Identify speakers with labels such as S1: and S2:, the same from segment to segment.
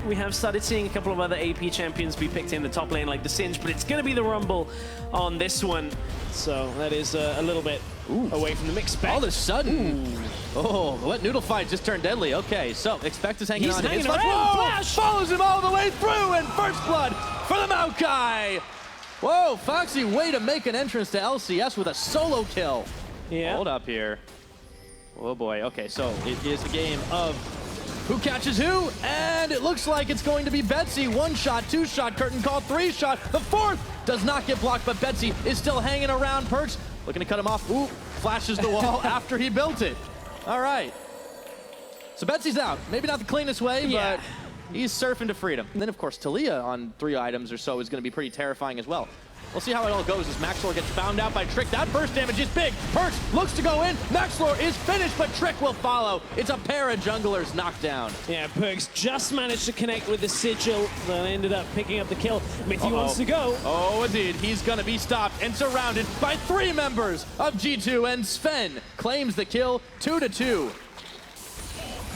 S1: We have started seeing a couple of other AP champions be picked in the top lane, like the Singe, but it's going to be the Rumble on this one. So that is a little bit away from the mix.
S2: All of a sudden, what noodle fight just turned deadly. Okay, so Expect is hanging on.
S1: He's hanging
S2: around.
S1: around. Flash
S2: follows him all the way through, and first blood for the Maokai. Whoa, Foxy, way to make an entrance to LCS with a solo kill.
S1: Yeah.
S2: Hold up here. Oh boy. Okay, so it is a game of who catches who, and it looks like it's going to be Betsy. 1-shot, 2-shot, curtain call, 3-shot. The fourth does not get blocked, but Betsy is still hanging around. Perkz looking to cut him off. Ooh, flashes the wall after he built it. All right. So Betsy's out. Maybe not the cleanest way, but he's surfing to freedom. And then, of course, Talia on 3 items or so is going to be pretty terrifying as well. We'll see how it all goes as Maxlor gets found out by Trick. That burst damage is big. Perkz looks to go in. Maxlor is finished, but Trick will follow. It's a pair of junglers knocked down.
S1: Yeah, Perkz just managed to connect with the Sigil, then ended up picking up the kill. Mithy wants to go.
S2: Oh, indeed. He's going to be stopped and surrounded by 3 members of G2, and Sven claims the kill, 2-2.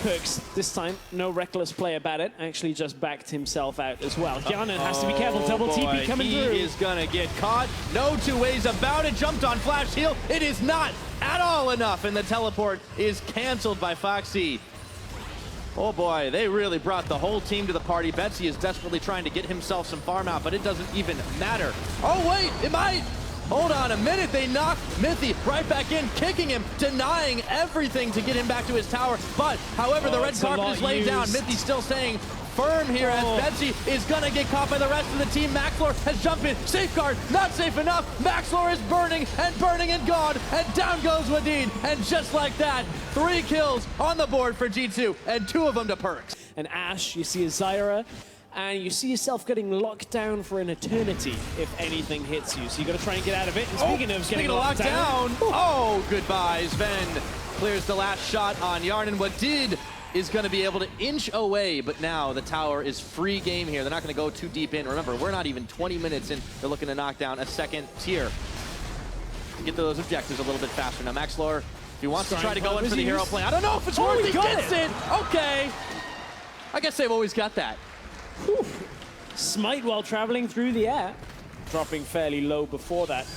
S1: Perkz, this time, no reckless play about it, actually just backed himself out as well. Jarnan has to be careful, double TP coming through.
S2: He is gonna get caught, no 2 ways about it, jumped on flash heal, it is not at all enough, and the teleport is canceled by Foxy. Oh boy, they really brought the whole team to the party. Betsy is desperately trying to get himself some farm out, but it doesn't even matter. Oh wait, it might! Hold on a minute, they knock Mithy right back in, kicking him, denying everything to get him back to his tower. But, however, the red carpet is laid down. Mithy still staying firm here as Betsy is gonna get caught by the rest of the team. Maxlor has jumped in, safeguard, not safe enough. Maxlor is burning and gone, and down goes Wadid. And just like that, 3 kills on the board for G2, and 2 of them to Perkz.
S1: And Ashe, you see a Zyra, and you see yourself getting locked down for an eternity if anything hits you. So you got to try and get out of it. And speaking of getting locked down,
S2: oh, goodbye. Sven clears the last shot on Jarnan. Wadid is going to be able to inch away, but now the tower is free game here. They're not going to go too deep in. Remember, we're not even 20 minutes in. They're looking to knock down a second tier. Get to those objectives a little bit faster. Now, Maxlor, if he wants to try to go in for the hero play, I don't know if it's worth it. He gets it. Okay. I guess they've always got that.
S1: Whew. Smite while traveling through the air. Dropping fairly low before that.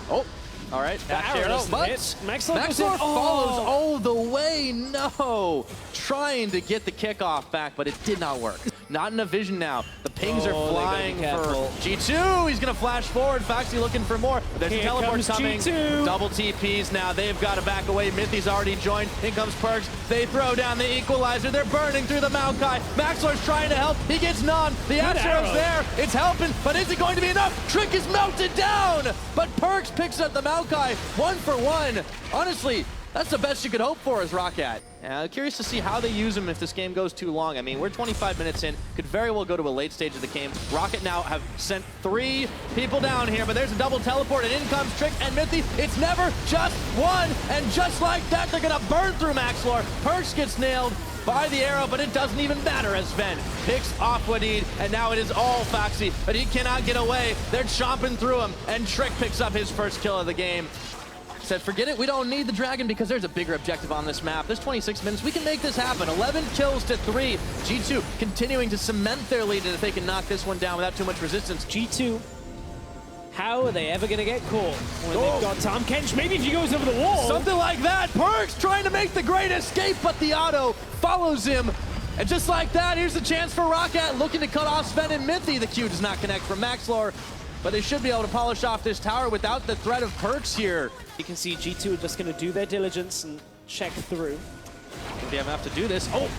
S2: Oh, all right. Back arrow, but Maxlor follows all the way. No. Trying to get the kickoff back, but it did not work. Not in a vision now. The pings are flying for G2. He's going to flash forward. Foxy looking for more. There's a teleport coming.
S1: G2.
S2: Double TPs now. They've got to back away. Mithy's already joined. In comes Perkz. They throw down the equalizer. They're burning through the Maokai. Maxlor's trying to help. He gets none. The arrow's there. It's helping, but is it going to be enough? Trick is melted down, but Perkz picks up the Maokai 1 for 1. Honestly, that's the best you could hope for as Roccat. Curious to see how they use him if this game goes too long. I mean, we're 25 minutes in, could very well go to a late stage of the game. Rocket now have sent 3 people down here, but there's a double teleport, and in comes Trick and Mithy. It's never just one, and just like that, they're gonna burn through Maxlor. Perkz gets nailed by the arrow, but it doesn't even matter as Sven picks off Wadid, and now it is all Foxy, but he cannot get away. They're chomping through him, and Trick picks up his first kill of the game. Said, forget it, we don't need the dragon because there's a bigger objective on this map. There's 26 minutes, we can make this happen. 11 kills to 3. G2 continuing to cement their lead, and if they can knock this one down without too much resistance.
S1: G2, how are they ever going to get caught when they've got Tom Kench? Maybe if he goes over the wall.
S2: Something like that. Perkz trying to make the great escape, but the auto follows him. And just like that, here's the chance for Roccat looking to cut off Sven and Mithy. The Q does not connect from Maxlor, but they should be able to polish off this tower without the threat of Perkz here.
S1: You can see G2 are just going to do their diligence and check through.
S2: I think they have enough to do this. Oh!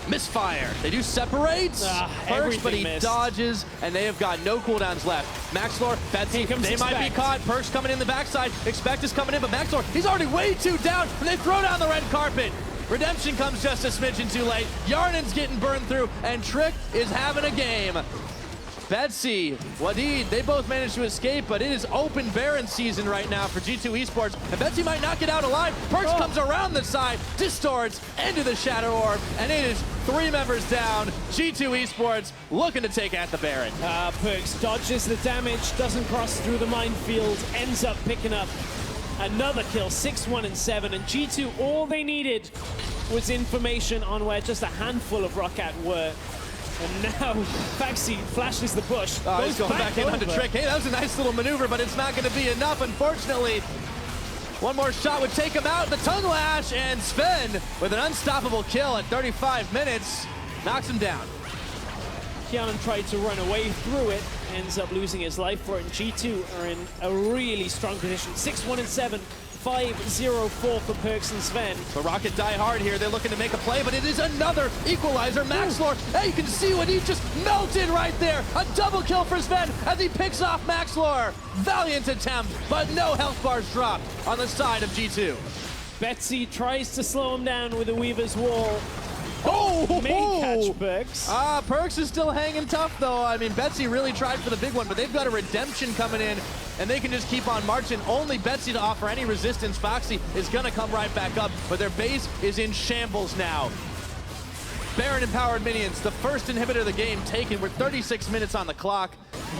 S2: Misfire. They do separate. Perkz, but he dodges, and they have got no cooldowns left. Maxlor, Betsy, they might be caught. Perkz coming in the backside. Expect is coming in, but Maxlor, he's already way too down, and they throw down the red carpet. Redemption comes just a smidgen too late. Jarnan's getting burned through, and Trick is having a game. Betsy, Wadid, they both managed to escape, but it is open Baron season right now for G2 Esports, and Betsy might not get out alive. Perkz comes around the side, distorts into the Shadow Orb, and it is 3 members down. G2 Esports looking to take out the Baron.
S1: Perkz dodges the damage, doesn't cross through the minefield, ends up picking up another kill, 6-1 and 7, and G2, all they needed was information on where just a handful of Roccat were. And now Faxi flashes the bush.
S2: Oh, he's going back in onto Trick. Hey, that was a nice little maneuver, but it's not going to be enough, unfortunately. One more shot would take him out. The tongue lash, and Sven, with an unstoppable kill at 35 minutes, knocks him down.
S1: Kianan tried to run away through it, ends up losing his life for it, and G2 are in a really strong position. 6-1-7, 5-0-4 for Perks and Sven.
S2: The Rocket die hard here. They're looking to make a play, but it is another equalizer. Maxlor, hey, you can see what he just melted right there. A double kill for Sven as he picks off Maxlor. Valiant attempt, but no health bars dropped on the side of G2.
S1: Betsy tries to slow him down with a Weaver's Wall.
S2: Oh,
S1: may catch Perks.
S2: Perks is still hanging tough, though. I mean, Betsy really tried for the big one, but they've got a redemption coming in, and they can just keep on marching. Only Betsy to offer any resistance. Foxy is going to come right back up, but their base is in shambles now. Baron-empowered minions, the first inhibitor of the game taken. We're 36 minutes on the clock.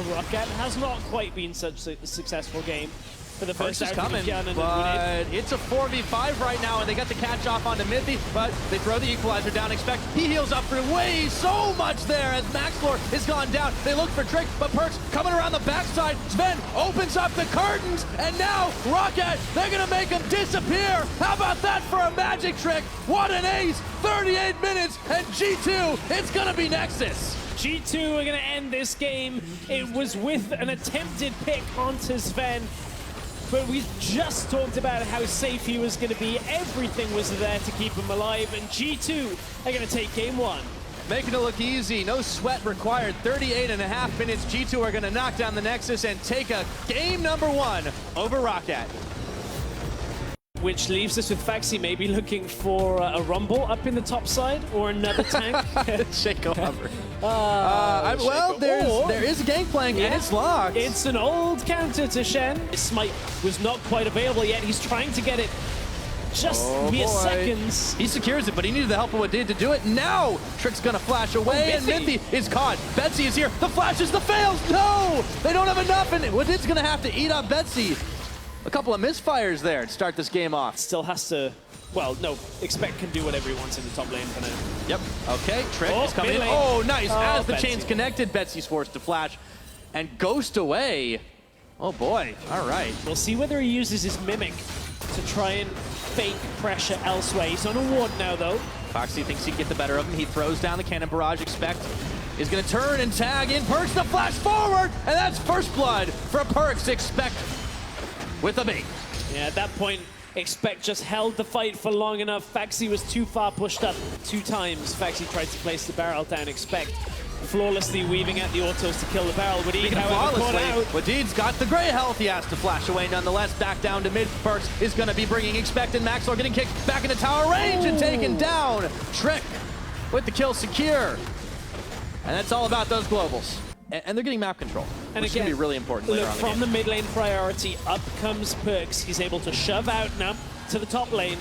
S1: Rocket has not quite been such a successful game. For the
S2: Perks
S1: first
S2: is coming, but it's a 4v5 right now, and they got the catch off onto Mithy, but they throw the equalizer down. Expect he heals up through way so much there as Maxlor is gone down. They look for Trick, but Perks coming around the backside. Sven opens up the curtains, and now Rocket, they're gonna make him disappear. How about that for a magic trick? What an ace! 38 minutes, and G2, it's gonna be Nexus.
S1: G2 are gonna end this game. It was with an attempted pick onto Sven. But we just talked about how safe he was going to be. Everything was there to keep him alive, and G2 are going to take game one.
S2: Making it look easy, no sweat required. 38.5 minutes. G2 are going to knock down the Nexus and take a game number one over Rocket.
S1: Which leaves us with Faxi maybe looking for a rumble up in the top side or another tank.
S2: Shaco hover. Well, there is a gangplank, and it's locked.
S1: It's an old counter to Shen. His smite was not quite available yet. He's trying to get it just mere seconds.
S2: He secures it, but he needed the help of Wadid to do it. Now, Trick's gonna flash away, and Mithy is caught. Betsy is here. The flashes, the fails. No! They don't have enough, and Wadid's gonna have to eat up Betsy. A couple of misfires there to start this game off.
S1: Still has to, well, no, Expect can do whatever he wants in the top lane for now.
S2: Yep, okay, Trick is coming in. Oh, nice, as the chain's connected, Betsy's forced to flash and ghost away. Oh boy, all right.
S1: We'll see whether he uses his Mimic to try and fake pressure elsewhere. He's on a ward now, though.
S2: Foxy thinks he can get the better of him. He throws down the cannon barrage. Expect is gonna turn and tag in. Perks the flash forward, and that's first blood for Perks. Expect with a bait.
S1: Yeah, at that point, Expect just held the fight for long enough. Faxi was too far pushed up 2 times. Faxi tried to place the barrel down. Expect flawlessly weaving at the autos to kill the barrel. Wadid, however, caught out.
S2: Wadid's got the gray health. He has to flash away nonetheless. Back down to mid. Perks is going to be bringing Expect, and Maxlor getting kicked back into tower range and taken down. Trick with the kill secure. And that's all about those globals. And they're getting map control,
S1: and
S2: which is going to be really important later on.
S1: From the mid lane priority, up comes Perks. He's able to shove out now to the top lane.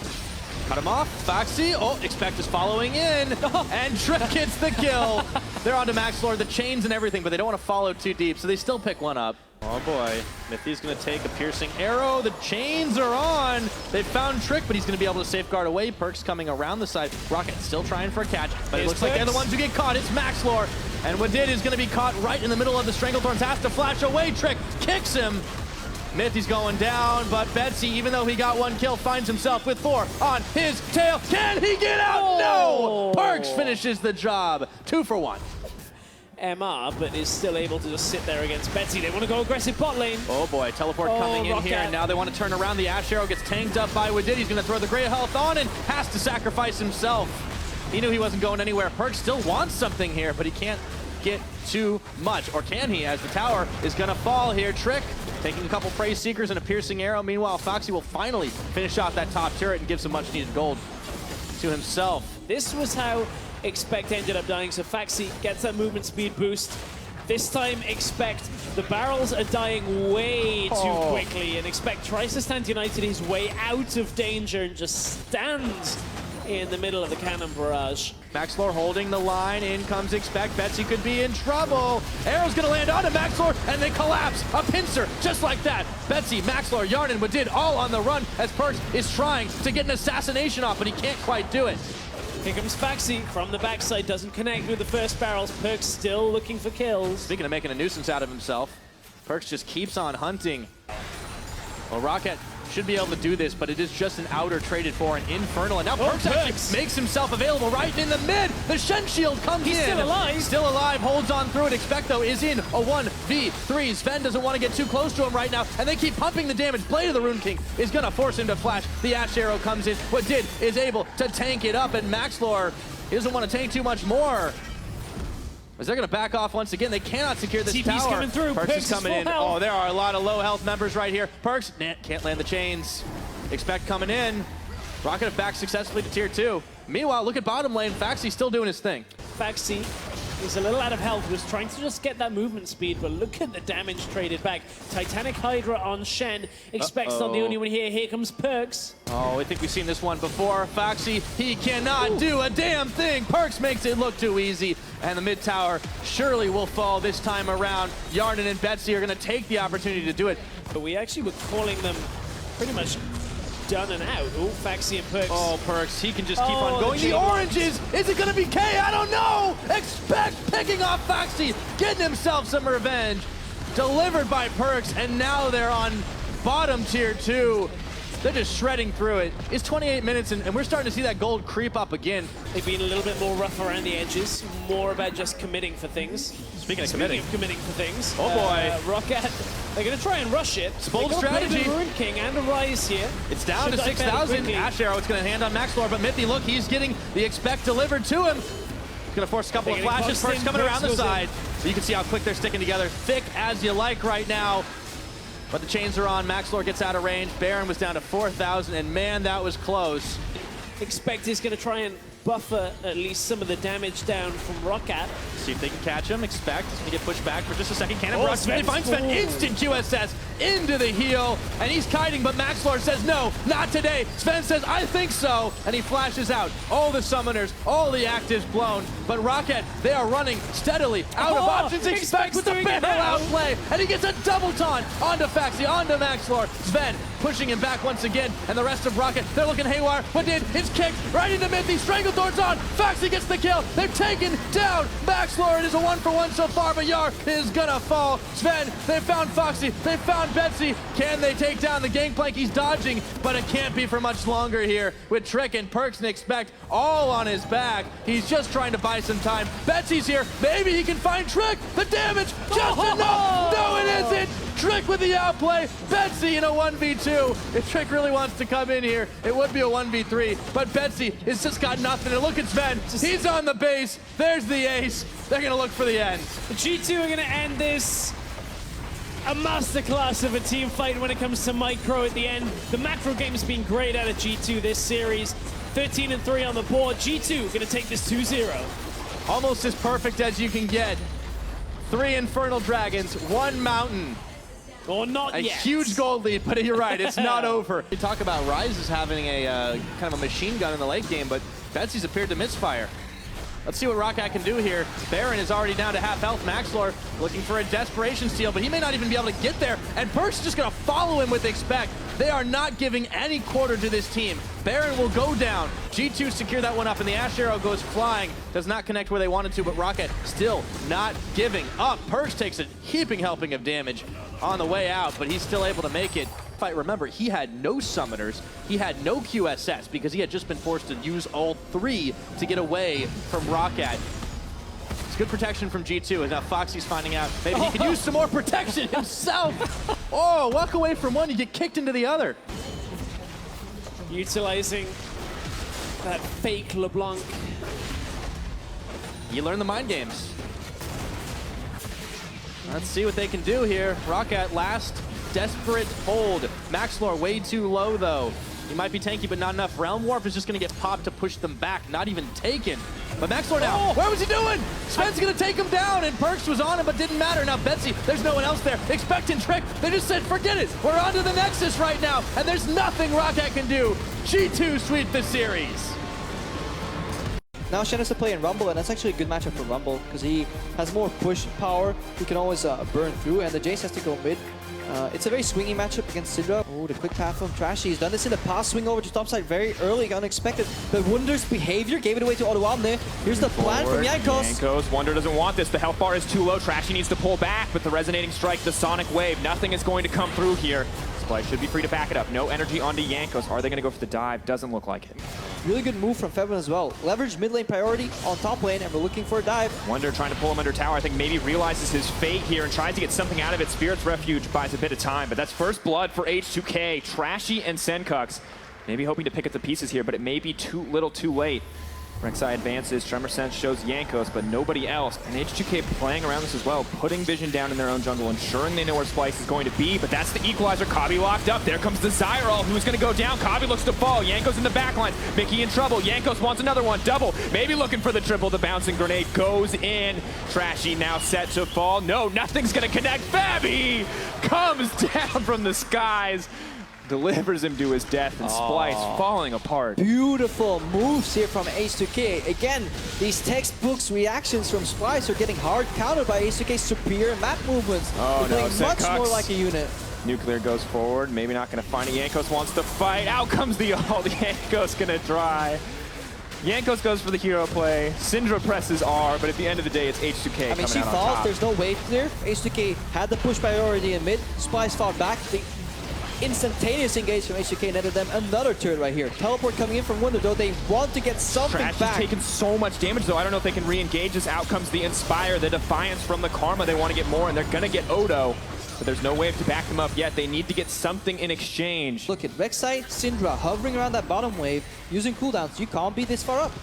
S2: Cut him off. Foxy. Oh, Expect is following in. And Trick gets the kill. They're onto Maxlor, the chains and everything, but they don't want to follow too deep, so they still pick one up. Oh boy. Mithy's going to take a piercing arrow. The chains are on. They found Trick, but he's going to be able to safeguard away. Perks coming around the side. Rocket still trying for a catch, but it looks like they're the ones who get caught. It's Maxlor. And Wadid is going to be caught right in the middle of the Stranglethorns. Has to flash away. Trick kicks him. Mithy's going down, but Betsy, even though he got 1 kill, finds himself with 4 on his tail. Can he get out? No! Perks finishes the job. 2 for 1.
S1: MR, but is still able to just sit there against Betsy. They want to go aggressive bot lane.
S2: Oh boy, teleport coming in here, and now they want to turn around. The Ash Arrow gets tanked up by Wadid. He's going to throw the gray health on and has to sacrifice himself. He knew he wasn't going anywhere. Perks still wants something here, but he can't get too much. Or can he, as the tower is going to fall here. Trick taking a couple Praise Seekers and a piercing arrow. Meanwhile, Foxy will finally finish off that top turret and give some much needed gold to himself.
S1: This was how Expect ended up dying, so Faxi gets that movement speed boost. This time, Expect, the barrels are dying way too quickly, and Expect tries to stand united his way out of danger and just stands in the middle of the cannon barrage.
S2: Maxlor holding the line. In comes Expect. Betsy could be in trouble. Arrow's going to land onto Maxlor, and they collapse. A pincer, just like that. Betsy, Maxlor, Yarn, and Wadid all on the run as Perks is trying to get an assassination off, but he can't quite do it.
S1: Here comes Faxi from the backside, doesn't connect with the first barrels. Perkz still looking for kills.
S2: Speaking of making a nuisance out of himself, Perkz just keeps on hunting. Well, Rocket should be able to do this, but it is just an outer traded for an Infernal, and now Perkz actually makes himself available right in the mid. The Shen Shield comes in.
S1: He's still alive.
S2: Still alive, holds on through it. Expect, though, is in a 1v3. Sven doesn't want to get too close to him right now, and they keep pumping the damage. Blade of the Rune King is going to force him to flash. The Ash Arrow comes in. What did is able to tank it up, and Maxlor, he doesn't want to tank too much more. As they're going to back off once again. They cannot secure this
S1: TP's
S2: tower.
S1: coming through.
S2: Perkz is coming in.
S1: Health.
S2: Oh, there are a lot of low health members right here. Perkz can't land the chains. Expect coming in. Rocket back successfully to tier 2. Meanwhile, look at bottom lane. Faxi still doing his thing.
S1: Faxi is a little out of health, was trying to just get that movement speed, but look at the damage traded back. Titanic Hydra on Shen. Expect's not the only one here. Here comes Perkz.
S2: Oh, I think we've seen this one before. Faxi, he cannot do a damn thing. Perkz makes it look too easy. And the mid tower surely will fall this time around. Yarnan and Betsy are going to take the opportunity to do it.
S1: But we actually were calling them pretty much done and out. Oh, Faxi and Perkz.
S2: Oh, Perkz, he can just keep on going.
S1: The
S2: The oranges, is it gonna be K? I don't know. Expect picking off Faxi, getting himself some revenge. Delivered by Perkz, and now they're on bottom tier 2. They're just shredding through it. It's 28 minutes, and we're starting to see that gold creep up again.
S1: They've been a little bit more rough around the edges, more about just committing for things.
S2: Speaking of
S1: committing for things.
S2: Oh boy.
S1: Rocket, they're going to try and rush it.
S2: It's bold
S1: They've got
S2: strategy.
S1: The Rune King and a Rise here.
S2: It's down to
S1: Should die fairly
S2: 6,000.
S1: quickly.
S2: Ash Arrow, it's going to hand on Maxlor, but Mithy, look, he's getting the Expect delivered to him. Going to force a couple of flashes. Perkz coming around the side. So you can see how quick they're sticking together. Thick as you like right now. But the chains are on. Maxlor gets out of range. Baron was down to 4,000, and man, that was close.
S1: Expect is going to try and buffer at least some of the damage down from Rocket.
S2: See if they can catch him. Expect is going to get pushed back for just a second. Cannon rush.
S1: Sven
S2: They find Sven. Instant QSS into the heel, and he's kiting, but Maxlor says, no, not today. Sven says, I think so, and he flashes out. All the summoners, all the actives blown, but Rocket, they are running steadily out of options. Expect with the barrel outplay, and he gets a double taunt onto Faxi, onto Maxlor. Sven pushing him back once again, and the rest of Rocket, they're looking haywire. What did? It's kicked right into Mithy. Stranglethorn's on. Faxi gets the kill. They're taking down Maxlor. It is a 1-for-1 so far, but Yar is gonna fall. Sven, they found Foxy. They found Betsy. Can they take down the gangplank? He's dodging, but it can't be for much longer here with Trick and Perkz and Expect all on his back. He's just trying to buy some time. Betsy's here. Maybe he can find Trick. The damage just enough. No, it isn't. Trick with the outplay. Betsy in a 1v2. If Trick really wants to come in here, it would be a 1v3. But Betsy has just got nothing. And look at Sven. He's on the base. There's the ace. They're going to look for the end.
S1: The G2 are going to end this. A masterclass of a team fight when it comes to micro at the end. The macro game's been great out of G2 this series. 13-3 on the board. G2 going to take this 2-0.
S2: Almost as perfect as you can get. 3 Infernal Dragons, 1 Mountain.
S1: Or not yet.
S2: A huge gold lead, but you're right, it's not over. You talk about Ryze as having a kind of a machine gun in the late game, but Betsy's appeared to misfire. Let's see what Rocket can do here. Baron is already down to half health. Maxlor looking for a desperation steal, but he may not even be able to get there. And Perkz is just going to follow him with Expect. They are not giving any quarter to this team. Baron will go down. G2 secure that one up, and the Ash Arrow goes flying. Does not connect where they wanted to, but Rocket still not giving up. Perkz takes a heaping helping of damage on the way out, but he's still able to make it. Remember, he had no summoners, he had no QSS because he had just been forced to use all 3 to get away from Rocket. It's good protection from G2, and now Foxy's finding out maybe he could use some more protection himself. Oh, walk away from one, you get kicked into the other.
S1: Utilizing that fake LeBlanc.
S2: You learn the mind games. Let's see what they can do here. Rocket last desperate hold. Maxlor way too low though. He might be tanky, but not enough. Realm Warp is just going to get popped to push them back. Not even taken. But Maxlor now, where was he doing? Sven's going to take him down, and Perkz was on him, but didn't matter. Now Betsy, there's no one else there. Expecting Trick, they just said, forget it. We're on to the Nexus right now, and there's nothing Rocket can do. G2 sweep the series.
S3: Now Shen has to play in Rumble, and that's actually a good matchup for Rumble because he has more push power. He can always burn through, and the Jace has to go mid. It's a very swingy matchup against Syndra. Oh, the quick path from Trashy. He's done this in the past. Swing over to topside very early, unexpected. But Wonder's behavior gave it away to Odoamne. Here's the plan from Jankos.
S4: Wonder doesn't want this. The health bar is too low. Trashy needs to pull back, but the resonating strike, the sonic wave, nothing is going to come through here. SPY should be free to back it up. No energy onto Jankos. Are they going to go for the dive? Doesn't look like it.
S3: Really good move from Febvin as well. Leverage mid lane priority on top lane, and we're looking for a dive.
S4: Wonder trying to pull him under tower. I think maybe realizes his fate here and tries to get something out of it. Spirit's Refuge buys a bit of time, but that's first blood for H2K. Trashy and Senkux maybe hoping to pick up the pieces here, but it may be too little too late. Rek'Sai advances, Tremor Sense shows Jankos, but nobody else. And H2K playing around this as well, putting vision down in their own jungle, ensuring they know where Splice is going to be, but that's the equalizer. Kabi locked up. There comes the Zyrol, who's going to go down. Kabi looks to fall. Jankos in the backline. Mickey in trouble. Jankos wants another one. Double. Maybe looking for the triple. The bouncing grenade goes in. Trashy now set to fall. No, nothing's going to connect. Fabi comes down from the skies. Delivers him to his death, and Splice falling apart.
S3: Beautiful moves here from H2K. Again, these textbooks reactions from Splice are getting hard countered by H2K's superior map movements.
S4: Oh
S3: They're
S4: no,
S3: playing much more like a unit.
S4: Nuclear goes forward, maybe not going to find it. Jankos wants to fight. Out comes the ult. Jankos going to dry. Jankos goes for the hero play. Syndra presses R, but at the end of the day, it's H2K
S3: I mean, she
S4: coming out on
S3: falls.
S4: top.
S3: There's no wave clear. H2K had the push priority in mid. Splice fought back. The instantaneous engage from H2K netted them another turret right here. Teleport coming in from Wonder, though they want to get something
S4: Trashy's
S3: back.
S4: taken so much damage, though. I don't know if they can re-engage this. Out comes the Inspire, the Defiance from the Karma. They want to get more, and they're going to get Odo. But there's no wave to back them up yet. They need to get something in exchange.
S3: Look at Rek'Sai, Syndra hovering around that bottom wave, using cooldowns. You can't be this far up.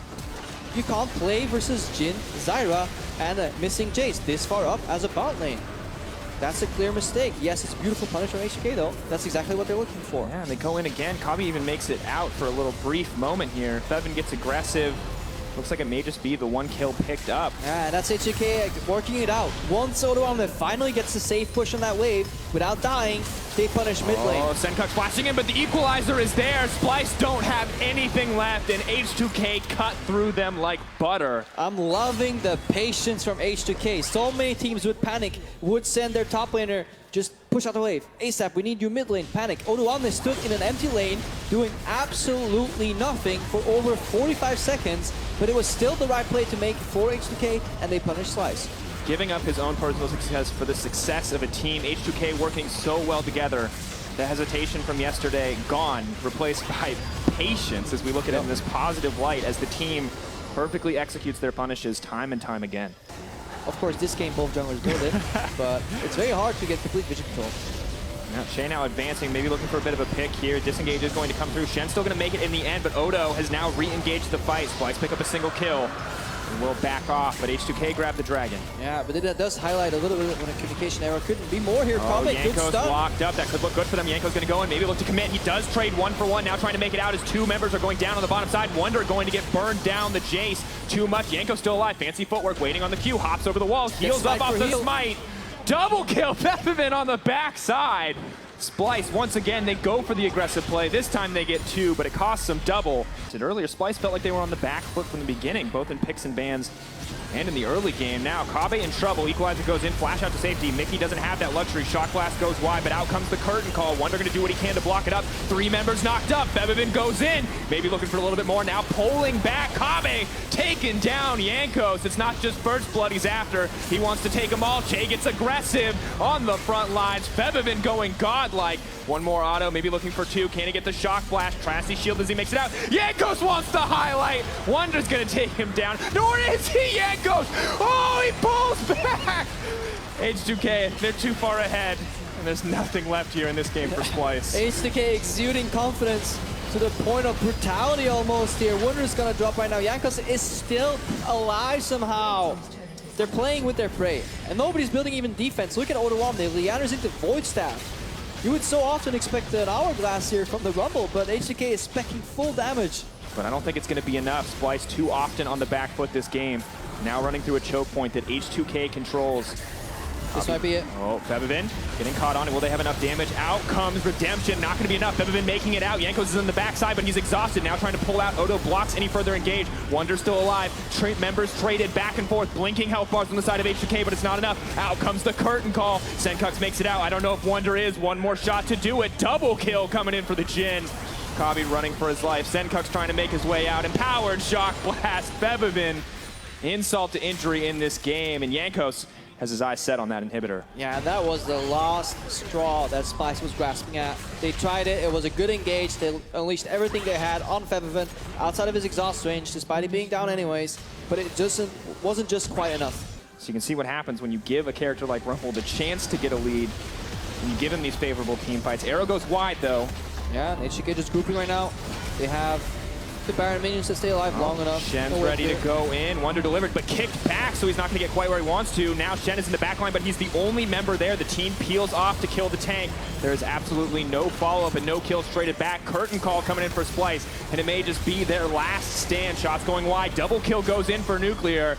S3: You can't play versus Jhin, Zyra, and a missing Jace this far up as a bot lane. That's a clear mistake. Yes, it's a beautiful punish from H2K though. That's exactly what they're looking for.
S4: Yeah, and they go in again. Kabi even makes it out for a little brief moment here. Fevin gets aggressive. Looks like it may just be the one kill picked up.
S3: Yeah, and that's H2K working it out. Once Odoamne finally gets the safe push on that wave without dying, they punish mid lane.
S4: Oh, Senkux flashing in, but the equalizer is there. Splice don't have anything left, and H2K cut through them like butter.
S3: I'm loving the patience from H2K. So many teams would panic, would send their top laner, just push out the wave. ASAP, we need you mid lane, panic. Odoamne stood in an empty lane, doing absolutely nothing for over 45 seconds, but it was still the right play to make for H2K, and they punished Slice.
S4: Giving up his own personal success for the success of a team. H2K working so well together. The hesitation from yesterday gone, replaced by patience as we look at it in this positive light as the team perfectly executes their punishes time and time again.
S3: Of course, this game both junglers build it, but it's very hard to get complete vision control.
S4: Now, Shay now advancing, maybe looking for a bit of a pick here. Disengage is going to come through. Shen's still going to make it in the end, but Odo has now re-engaged the fight. Splice pick up a single kill. And will back off, but H2K grabbed the dragon.
S3: Yeah, but it does highlight a little bit when a communication error couldn't be more here. Probably good
S4: Jankos
S3: stun.
S4: locked up. That could look good for them. Jankos going to go in, maybe look to commit. He does trade 1-for-1, now trying to make it out as two members are going down on the bottom side. Wonder going to get burned down the Jace. Too much. Jankos still alive. Fancy footwork, waiting on the Q. Hops over the walls, heals up off the smite. Double kill, Peppermint on the backside. Splice, once again, they go for the aggressive play. This time they get two, but it costs them double. Said earlier, Splice felt like they were on the back foot from the beginning, both in picks and bans and in the early game. Now, Kabe in trouble. Equalizer goes in, flash out to safety. Mickey doesn't have that luxury. Shock blast goes wide, but out comes the curtain call. Wonder going to do what he can to block it up. Three members knocked up. Bebevin goes in. Maybe looking for a little bit more. Now pulling back. Kabe taking down Jankos. It's not just first blood he's after. He wants to take them all. Jay gets aggressive on the front lines. Bebevin going godlike. One more auto, maybe looking for two. Can he get the shock blast? Trashy shield as he makes it out. Jankos wants the highlight. Wonder's gonna take him down. Nor is he. Jankos. Oh, he pulls back. H2K, they're too far ahead. And there's nothing left here in this game for Splice.
S3: H2K exuding confidence to the point of brutality almost here. Wonder's gonna drop right now. Jankos is still alive somehow. They're playing with their prey. And nobody's building even defense. Look at Odoamne. Liana's into Void Staff. You would so often expect an hourglass here from the Rumble, but H2K is specking full damage.
S4: But I don't think it's going to be enough. Splice too often on the back foot this game. Now running through a choke point that H2K controls.
S3: This might be it.
S4: Oh, Febvin getting caught on it. Will they have enough damage? Out comes Redemption. Not going to be enough. Febvin making it out. Jankos is in the backside, but he's exhausted. Now trying to pull out. Odo blocks any further engage. Wonder still alive. Members traded back and forth. Blinking health bars on the side of H2K, but it's not enough. Out comes the curtain call. Senkux makes it out. I don't know if Wonder is. One more shot to do it. Double kill coming in for the Jin. Kabi running for his life. Senkux trying to make his way out. Empowered shock blast. Febvin insult to injury in this game, and Jankos has his eyes set on that inhibitor.
S3: Yeah, that was the last straw that Spice was grasping at. They tried it. It was a good engage. They unleashed everything they had on Febvin outside of his exhaust range, despite it being down anyways. But it just wasn't just quite enough.
S4: So you can see what happens when you give a character like Rumble the chance to get a lead, and you give him these favorable team fights. Arrow goes wide, though.
S3: Yeah, H2K just grouping right now. They have the Baron minions to stay alive long enough.
S4: Shen's ready to go in. Wonder delivered, but kicked back, so he's not going to get quite where he wants to. Now Shen is in the back line, but he's the only member there. The team peels off to kill the tank. There's absolutely no follow-up and no kills traded back. Curtain call coming in for Splice, and it may just be their last stand. Shots going wide. Double kill goes in for Nuclear.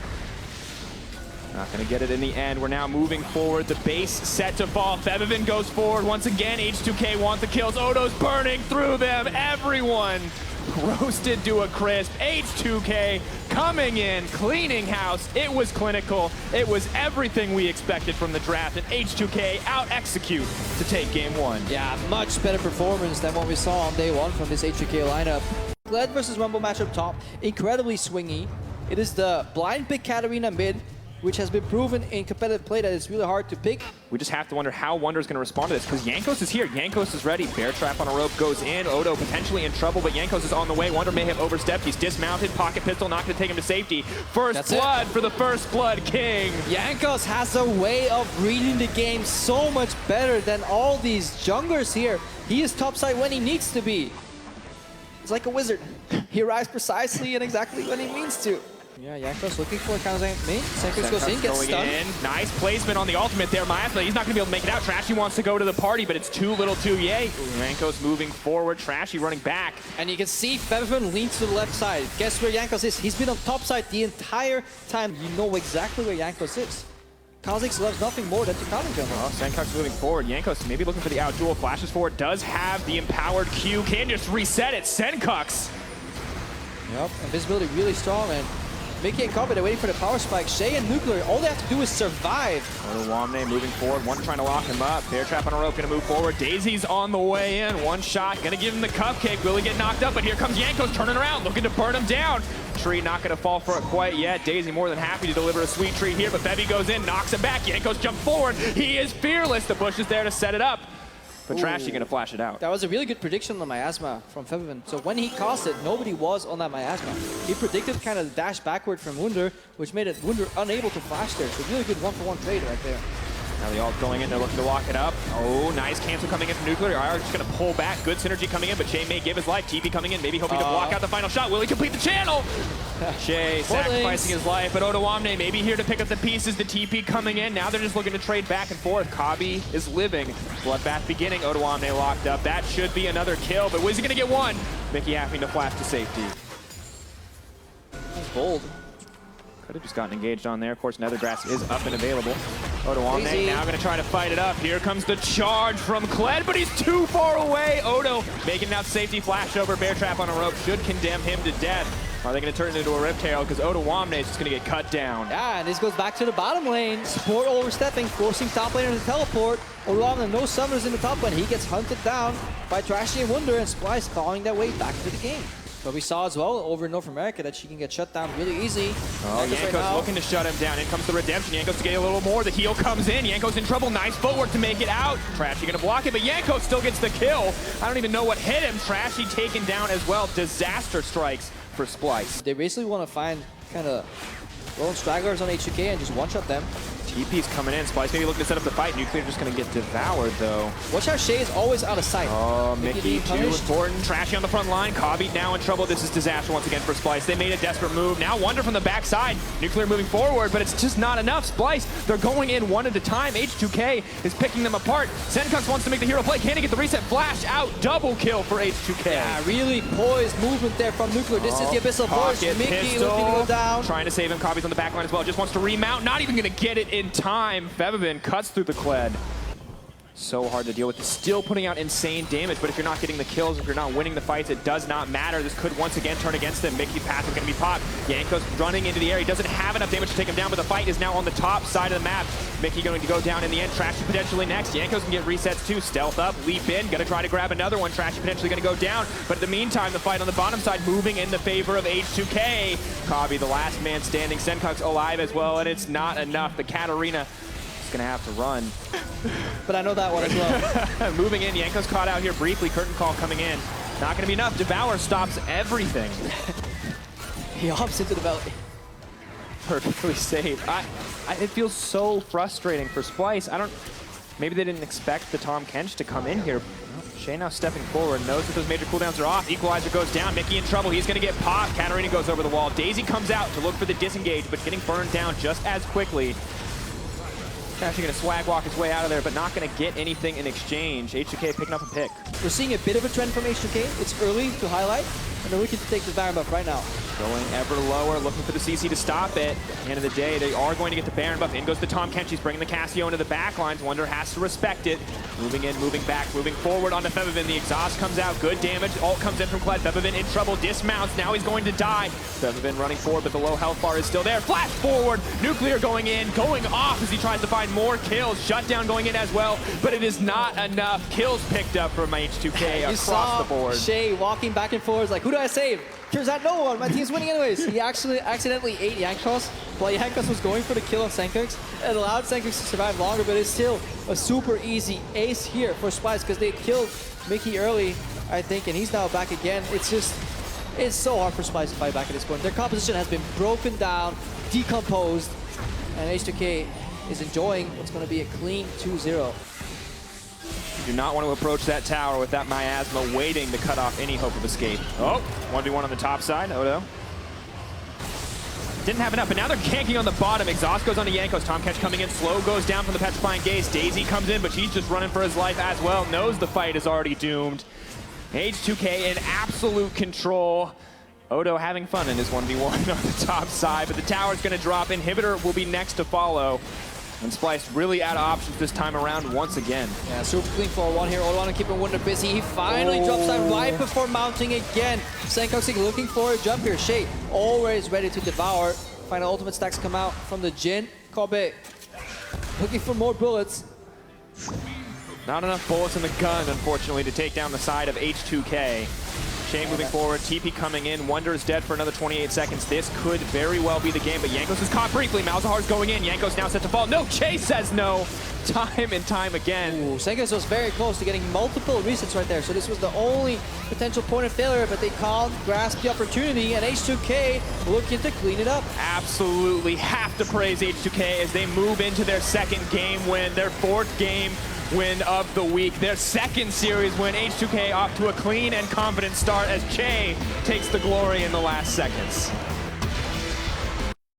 S4: Not going to get it in the end. We're now moving forward. The base set to fall. Febvin goes forward once again. H2K wants the kills. Odo's burning through them. Everyone roasted to a crisp. H2K coming in, cleaning house. It was clinical. It was everything we expected from the draft, and H2K out-execute to take game one.
S3: Yeah, much better performance than what we saw on day one from this H2K lineup. Gled versus Rumble match up top, incredibly swingy. It is the blind pick Katarina mid, which has been proven in competitive play that it's really hard to pick.
S4: We just have to wonder how Wonder's going to respond to this, because Jankos is here. Jankos is ready. Bear trap on a rope goes in. Odo potentially in trouble, but Jankos is on the way. Wonder may have overstepped. He's dismounted. Pocket pistol not going to take him to safety. First blood for the First Blood King.
S3: Jankos has a way of reading the game so much better than all these junglers here. He is topside when he needs to be. It's like a wizard. He arrives precisely and exactly when he means to. Yeah, Jankos looking for a counter main. Senkux goes in, gets stunned.
S4: Nice placement on the ultimate there. Miasma, he's not going to be able to make it out. Trashy wants to go to the party, but it's too little too yay. Jankos moving forward. Trashy running back.
S3: And you can see Febvin leans to the left side. Guess where Jankos is? He's been on top side the entire time. You know exactly where Jankos is. Kha'Zix loves nothing more than to counter jungle.
S4: Oh, Senkux moving forward. Jankos maybe looking for the out duel. Flashes forward. Does have the empowered Q. Can just reset it. Senkux.
S3: Yep, invisibility really strong, and Mickey and Kobe, they're waiting for the power spike. Shay and Nuclear, all they have to do is survive.
S4: Wamne moving forward. One trying to lock him up. Bear trap on a rope, going to move forward. Daisy's on the way in. One shot, going to give him the cupcake. Will he get knocked up? But here comes Jankos turning around, looking to burn him down. Tree not going to fall for it quite yet. Daisy more than happy to deliver a sweet treat here, but Bevy goes in, knocks him back. Jankos jumps forward. He is fearless. The bush is there to set it up. But Trashy going to flash it out.
S3: That was a really good prediction on the Miasma from Febvin. So when he cast it, nobody was on that Miasma. He predicted kind of the dash backward from Wunder, which made it Wunder unable to flash there. So really good one-for-one trade right there.
S4: Now the ult going in, they're looking to lock it up. Oh, nice cancel coming in from Nuclear. Are just going to pull back. Good synergy coming in, but Shay may give his life. TP coming in, maybe hoping to block out the final shot. Will he complete the channel? Shay sacrificing his life, but Odoamne maybe here to pick up the pieces. The TP coming in. Now they're just looking to trade back and forth. Kabi is living. Bloodbath beginning. Odoamne locked up. That should be another kill, but was he going to get one? Mickey having to flash to safety.
S3: That's bold.
S4: Could have just gotten engaged on there. Of course, Nethergrass is up and available. Odoamne now going to try to fight it up. Here comes the charge from Kled, but he's too far away. Odo making it out safety. Flash over. Bear trap on a rope should condemn him to death. Are they going to turn it into a Riptail? Because Odoamne is just going to get cut down.
S3: Yeah, and this goes back to the bottom lane. Support overstepping, forcing top laner to teleport. Odoamne, no summoners in the top lane. He gets hunted down by Trashy and Wunder, and Splice following their way back to the game. But we saw as well over in North America that she can get shut down really easy.
S4: Oh, Jankos looking to shut him down. In comes the redemption. Jankos to get a little more. The heal comes in. Jankos in trouble. Nice footwork to make it out. Trashy going to block it, but Jankos still gets the kill. I don't even know what hit him. Trashy taken down as well. Disaster strikes for Splice.
S3: They basically want to find kind of lone stragglers on H2K and just one-shot them.
S4: TP's coming in. Splice maybe looking to set up the fight. Nuclear just going to get devoured, though.
S3: Watch how Shay is always out of sight.
S4: Oh, Mickey too important. Trashy on the front line. Kabi now in trouble. This is disaster once again for Splice. They made a desperate move. Now Wonder from the backside. Nuclear moving forward, but it's just not enough. Splice, they're going in one at a time. H2K is picking them apart. Senkux wants to make the hero play. Can he get the reset? Flash out. Double kill for H2K.
S3: Yeah, really poised movement there from Nuclear. This is the Abyssal Push. Mickey looking to go down.
S4: Trying to save him. Kabi's on the back line as well. Just wants to remount. Not even going to get it in time. Fevivin cuts through the Kled. So hard to deal with. Still putting out insane damage, but if you're not getting the kills, if you're not winning the fights, it does not matter. This could once again turn against them. Mickey's passive going to be popped. Jankos running into the area. He doesn't have enough damage to take him down, but the fight is now on the top side of the map. Mickey going to go down in the end. Trashy potentially next. Jankos can get resets too. Stealth up, leap in, going to try to grab another one. Trashy potentially going to go down, but in the meantime, the fight on the bottom side moving in the favor of H2K. Kabi, the last man standing. Senkuk's alive as well, and it's not enough. The Katarina gonna have to run.
S3: But I know that one as well.
S4: Moving in, Jankos caught out here briefly. Curtain call coming in. Not gonna be enough. Devour stops everything.
S3: He hops into the belly.
S4: Perfectly safe. It feels so frustrating for Splice. Maybe they didn't expect the Tahm Kench to come in here. Well, Shay now stepping forward, knows that those major cooldowns are off. Equalizer goes down. Mickey in trouble. He's gonna get popped. Katarina goes over the wall. Daisy comes out to look for the disengage, but getting burned down just as quickly. Actually going to swag walk his way out of there, but not going to get anything in exchange. H2K picking up a pick.
S3: We're seeing a bit of a trend from H2K. It's early to highlight, and they're looking to take the Baron buff right now.
S4: Going ever lower, looking for the CC to stop it. At the end of the day, they are going to get the Baron buff. In goes the Tahm Kench. He's bringing the Cassio into the back lines. Wonder has to respect it. Moving in, moving back, moving forward onto Fevivin. The exhaust comes out. Good damage. Ult comes in from Kled. Fevivin in trouble. Dismounts. Now he's going to die. Fevivin running forward, but the low health bar is still there. Flash forward. Nuclear going in, going off as he tries to find more kills. Shutdown going in as well, but it is not enough. Kills picked up from H2K across the board.
S3: Shay walking back and forth like, who do I save? Turns out no one. My team's winning anyways. He actually accidentally ate Jankos while Jankos was going for the kill of Senkuk's. It allowed Senkuk's to survive longer, but it's still a super easy ace here for Splice because they killed Mickey early, I think, and he's now back again. It's so hard for Splice to fight back at this point. Their composition has been broken down, decomposed, and H2K is enjoying what's going to be a clean 2-0.
S4: You do not want to approach that tower with that miasma waiting to cut off any hope of escape. Oh, 1v1 on the top side, Odo. Didn't have enough, but now they're ganking on the bottom. Exhaust goes onto Jankos. Tahm Kench coming in. Slow goes down from the Petrifying Gaze. Daisy comes in, but she's just running for his life as well. Knows the fight is already doomed. H2K in absolute control. Odo having fun in his 1v1 on the top side, but the tower's going to drop. Inhibitor will be next to follow. And Splice really out of options this time around once again.
S3: Yeah, super clean 4-1 here. Odo want to keep him Wunder busy. He finally drops that right before mounting again. Senkuk's looking for a jump here. Shay always ready to devour. Final ultimate stacks come out from the Jhin. Kobe looking for more bullets.
S4: Not enough bullets in the gun, unfortunately, to take down the side of H2K. Shay moving forward, TP coming in, Wonder is dead for another 28 seconds. This could very well be the game, but Jankos is caught briefly. Malzahar's going in, Jankos now set to fall. No, Jay says no, time and time again.
S3: Ooh, Senkos was very close to getting multiple resets right there, so this was the only potential point of failure, but they called, grasped the opportunity, and H2K looking to clean it up.
S4: Absolutely have to praise H2K as they move into their second game win, their fourth game win of the week, their second series win. H2K off to a clean and confident start as Che takes the glory in the last seconds.